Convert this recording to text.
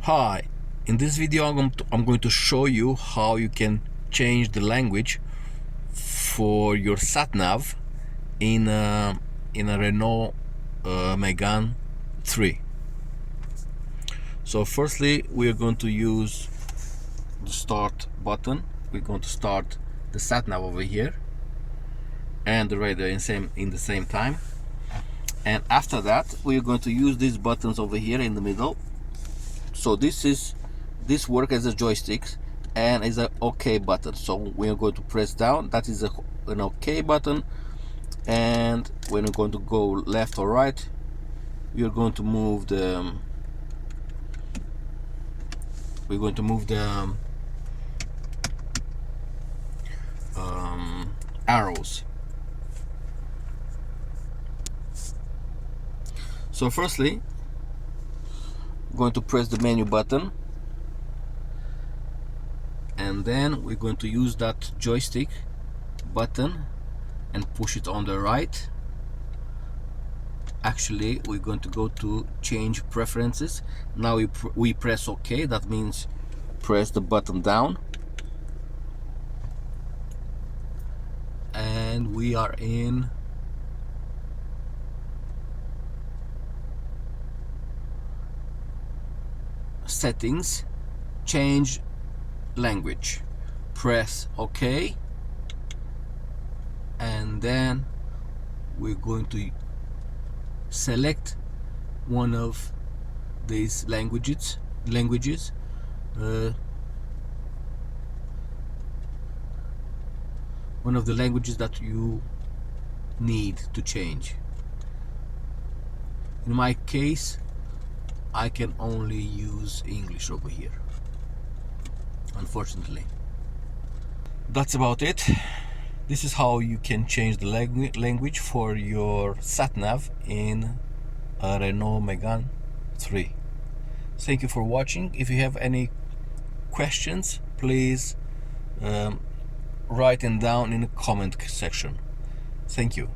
Hi, in this video I'm going to show you how you can change the language for your Sat Nav in a Renault Megane 3. So firstly we are going to use the start button. We're going to start the Sat Nav over here and the radar in the same time, and after that we're going to use these buttons over here in the middle. So this works as a joystick and is an OK button. So we are going to press down, that is an OK button, and when we're going to go left or right, we are going to move the arrows. So firstly I'm going to press the menu button, and then we're going to use that joystick button and push it on the right. Actually we're going to go to change preferences. Now we press OK, that means press the button down, and we are in settings, change language, press OK, and then we're going to select one of these languages, one of the languages that you need to change. In my case I can only use English over here, unfortunately. That's about it. This is how you can change the language for your Sat Nav in a Renault Megane 3. Thank you for watching. If you have any questions, please write them down in the comment section. Thank you.